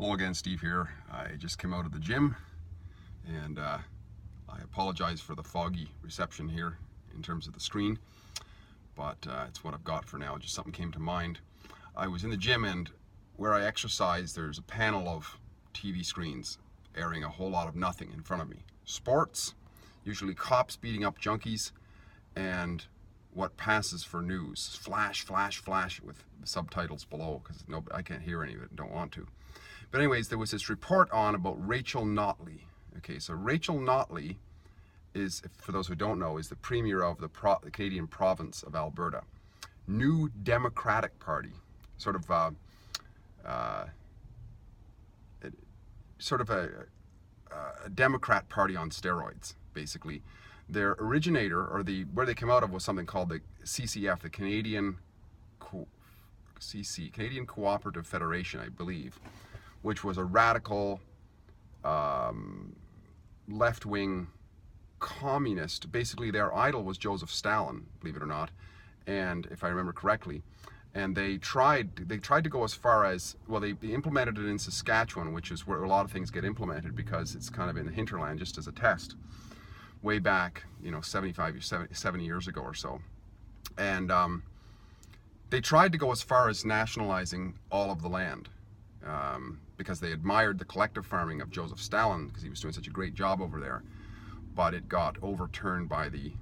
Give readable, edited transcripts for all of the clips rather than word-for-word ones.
Hello again, Steve here. I just came out of the gym and I apologize for the foggy reception here in terms of the screen, but it's what I've got for now. Just something came to mind. I was in the gym, and where I exercise, there's a panel of TV screens airing a whole lot of nothing in front of me. Sports, usually cops beating up junkies, and what passes for news. Flash, flash, flash with the subtitles below, because I can't hear any of it and don't want to. But anyways, there was this report on about Rachel Notley. Okay, so Rachel Notley is, for those who don't know, is the premier of the Canadian province of Alberta. New Democratic Party, sort of a Democrat Party on steroids, basically. Their originator, or where they came out of, was something called the CCF, the Canadian Co-operative Federation, I believe, which was a radical, left-wing communist. Basically, their idol was Joseph Stalin, believe it or not, and if I remember correctly. And they tried to go as far as, well, they implemented it in Saskatchewan, which is where a lot of things get implemented because it's kind of in the hinterland, just as a test, way back, 70 years ago or so. And they tried to go as far as nationalizing all of the land, because they admired the collective farming of Joseph Stalin, because he was doing such a great job over there. But it got overturned by the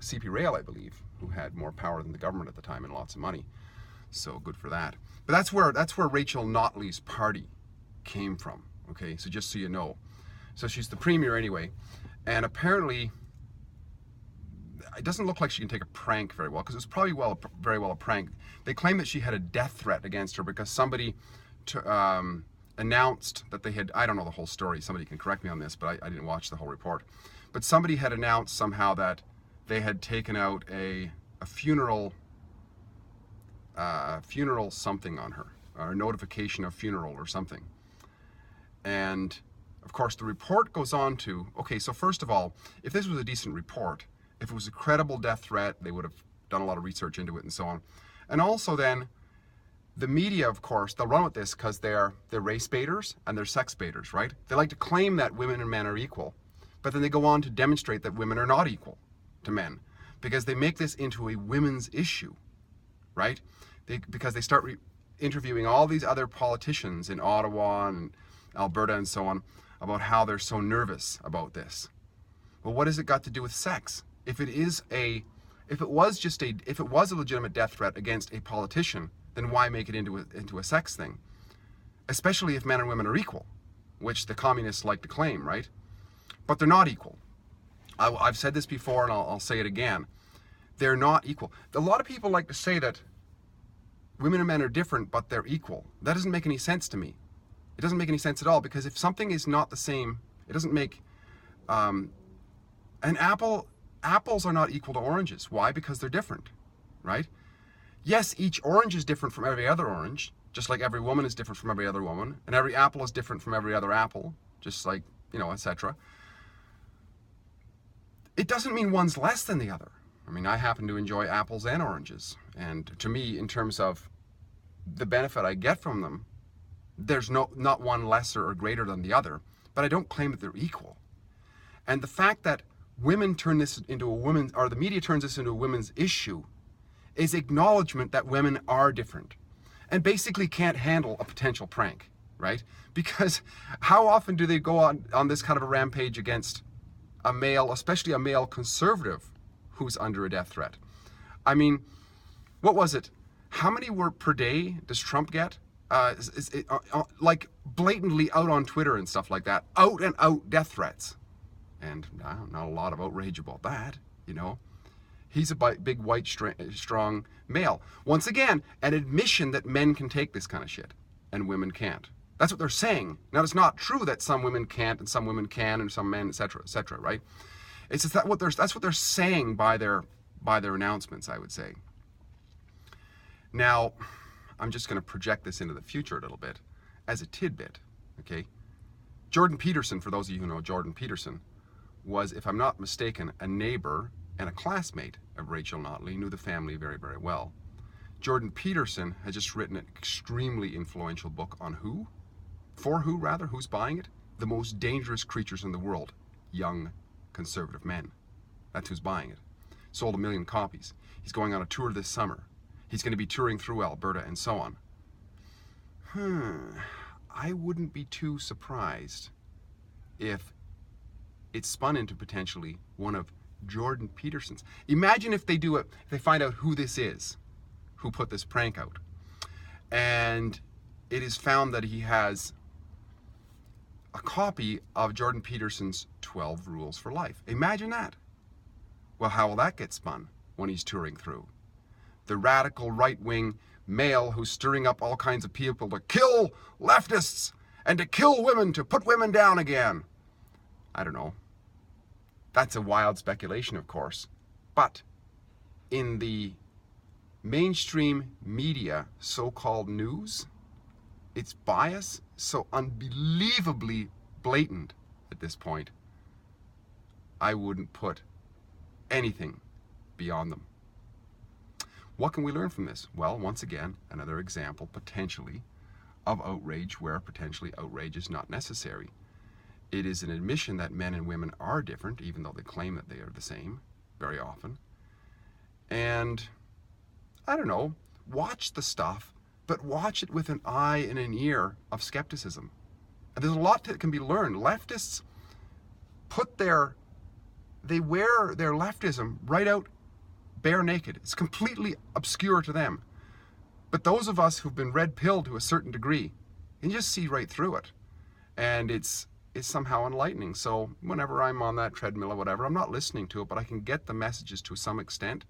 CP Rail, I believe, who had more power than the government at the time and lots of money. So good for that. But that's where Rachel Notley's party came from. Okay, so just so you know. So she's the premier anyway, and apparently it doesn't look like she can take a prank very well, because it was probably very well a prank. They claim that she had a death threat against her because somebody announced that they had, I don't know the whole story, somebody can correct me on this, but I didn't watch the whole report. But somebody had announced somehow that they had taken out a funeral something on her, or a notification of funeral or something. And of course the report goes on to, okay, so first of all, if this was a decent report, if it was a credible death threat, they would have done a lot of research into it and so on. And also then, the media, of course, they'll run with this because they're race baiters and they're sex baiters, right? They like to claim that women and men are equal, but then they go on to demonstrate that women are not equal to men, because they make this into a women's issue, right? Because they start interviewing all these other politicians in Ottawa and Alberta and so on about how they're so nervous about this. Well, what has it got to do with sex? If it was a legitimate death threat against a politician, then why make it into a sex thing? Especially if men and women are equal, which the communists like to claim, right? But they're not equal. I've said this before, and I'll say it again. They're not equal. A lot of people like to say that women and men are different, but they're equal. That doesn't make any sense to me. It doesn't make any sense at all, because if something is not the same, it doesn't make... apples are not equal to oranges. Why? Because they're different, right? Yes, each orange is different from every other orange, just like every woman is different from every other woman, and every apple is different from every other apple, just like, etc. It doesn't mean one's less than the other. I mean, I happen to enjoy apples and oranges, and to me, in terms of the benefit I get from them, there's not one lesser or greater than the other, but I don't claim that they're equal. And the fact that women turn this into the media turns this into a women's issue, is acknowledgement that women are different and basically can't handle a potential prank, right? Because how often do they go on this kind of a rampage against a male, especially a male conservative who's under a death threat? I mean, what was it? How many were per day does Trump get? Like blatantly out on Twitter and stuff like that, out and out death threats. And not a lot of outrage about that, He's a big, white, strong male. Once again, an admission that men can take this kind of shit and women can't. That's what they're saying. Now, it's not true that some women can't and some women can and some men, etc., right? It's just that's what they're saying by their announcements, I would say. Now, I'm just going to project this into the future a little bit as a tidbit, okay? Jordan Peterson, for those of you who know Jordan Peterson, was, if I'm not mistaken, a neighbor and a classmate of Rachel Notley, knew the family very, very well. Jordan Peterson has just written an extremely influential book on who? For who, rather? Who's buying it? The most dangerous creatures in the world. Young, conservative men. That's who's buying it. Sold 1 million copies. He's going on a tour this summer. He's going to be touring through Alberta and so on. I wouldn't be too surprised if it's spun into potentially one of Jordan Peterson's. Imagine if they do it, if they find out who this is, who put this prank out. And it is found that he has a copy of Jordan Peterson's 12 Rules for Life. Imagine that. Well, how will that get spun when he's touring through? The radical right-wing male who's stirring up all kinds of people to kill leftists and to kill women, to put women down again. I don't know. That's a wild speculation, of course. But in the mainstream media, so-called news, its bias so unbelievably blatant at this point, I wouldn't put anything beyond them. What can we learn from this? Well, once again, another example, potentially, of outrage where potentially outrage is not necessary. It is an admission that men and women are different, even though they claim that they are the same, very often. And, I don't know, watch the stuff, but watch it with an eye and an ear of skepticism. And there's a lot that can be learned. Leftists they wear their leftism right out bare naked. It's completely obscure to them. But those of us who've been red-pilled to a certain degree can just see right through it. And it's somehow enlightening. So whenever I'm on that treadmill or whatever, I'm not listening to it, but I can get the messages to some extent.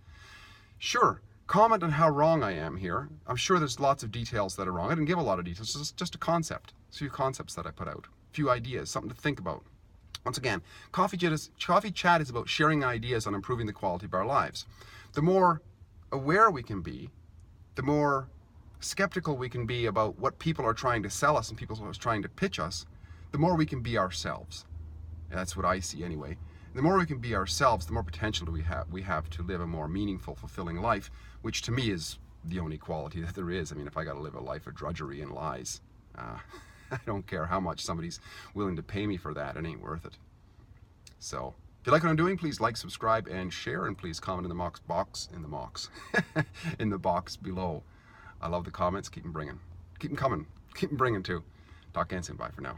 Sure, comment on how wrong I am here. I'm sure there's lots of details that are wrong. I didn't give a lot of details, it's just a concept. It's a few concepts that I put out, a few ideas, something to think about. Once again, Coffee Chat is about sharing ideas on improving the quality of our lives. The more aware we can be, the more skeptical we can be about what people are trying to sell us and people are trying to pitch us, the more we can be ourselves. And that's what I see anyway. The more we can be ourselves, the more potential we have to live a more meaningful, fulfilling life, which to me is the only quality that there is. I mean, if I got to live a life of drudgery and lies, I don't care how much somebody's willing to pay me for that. It ain't worth it. So, if you like what I'm doing, please like, subscribe, and share, and please comment in the box below. I love the comments. Keep them bringing. Keep them coming. Keep them bringing too. Talk again soon. Bye for now.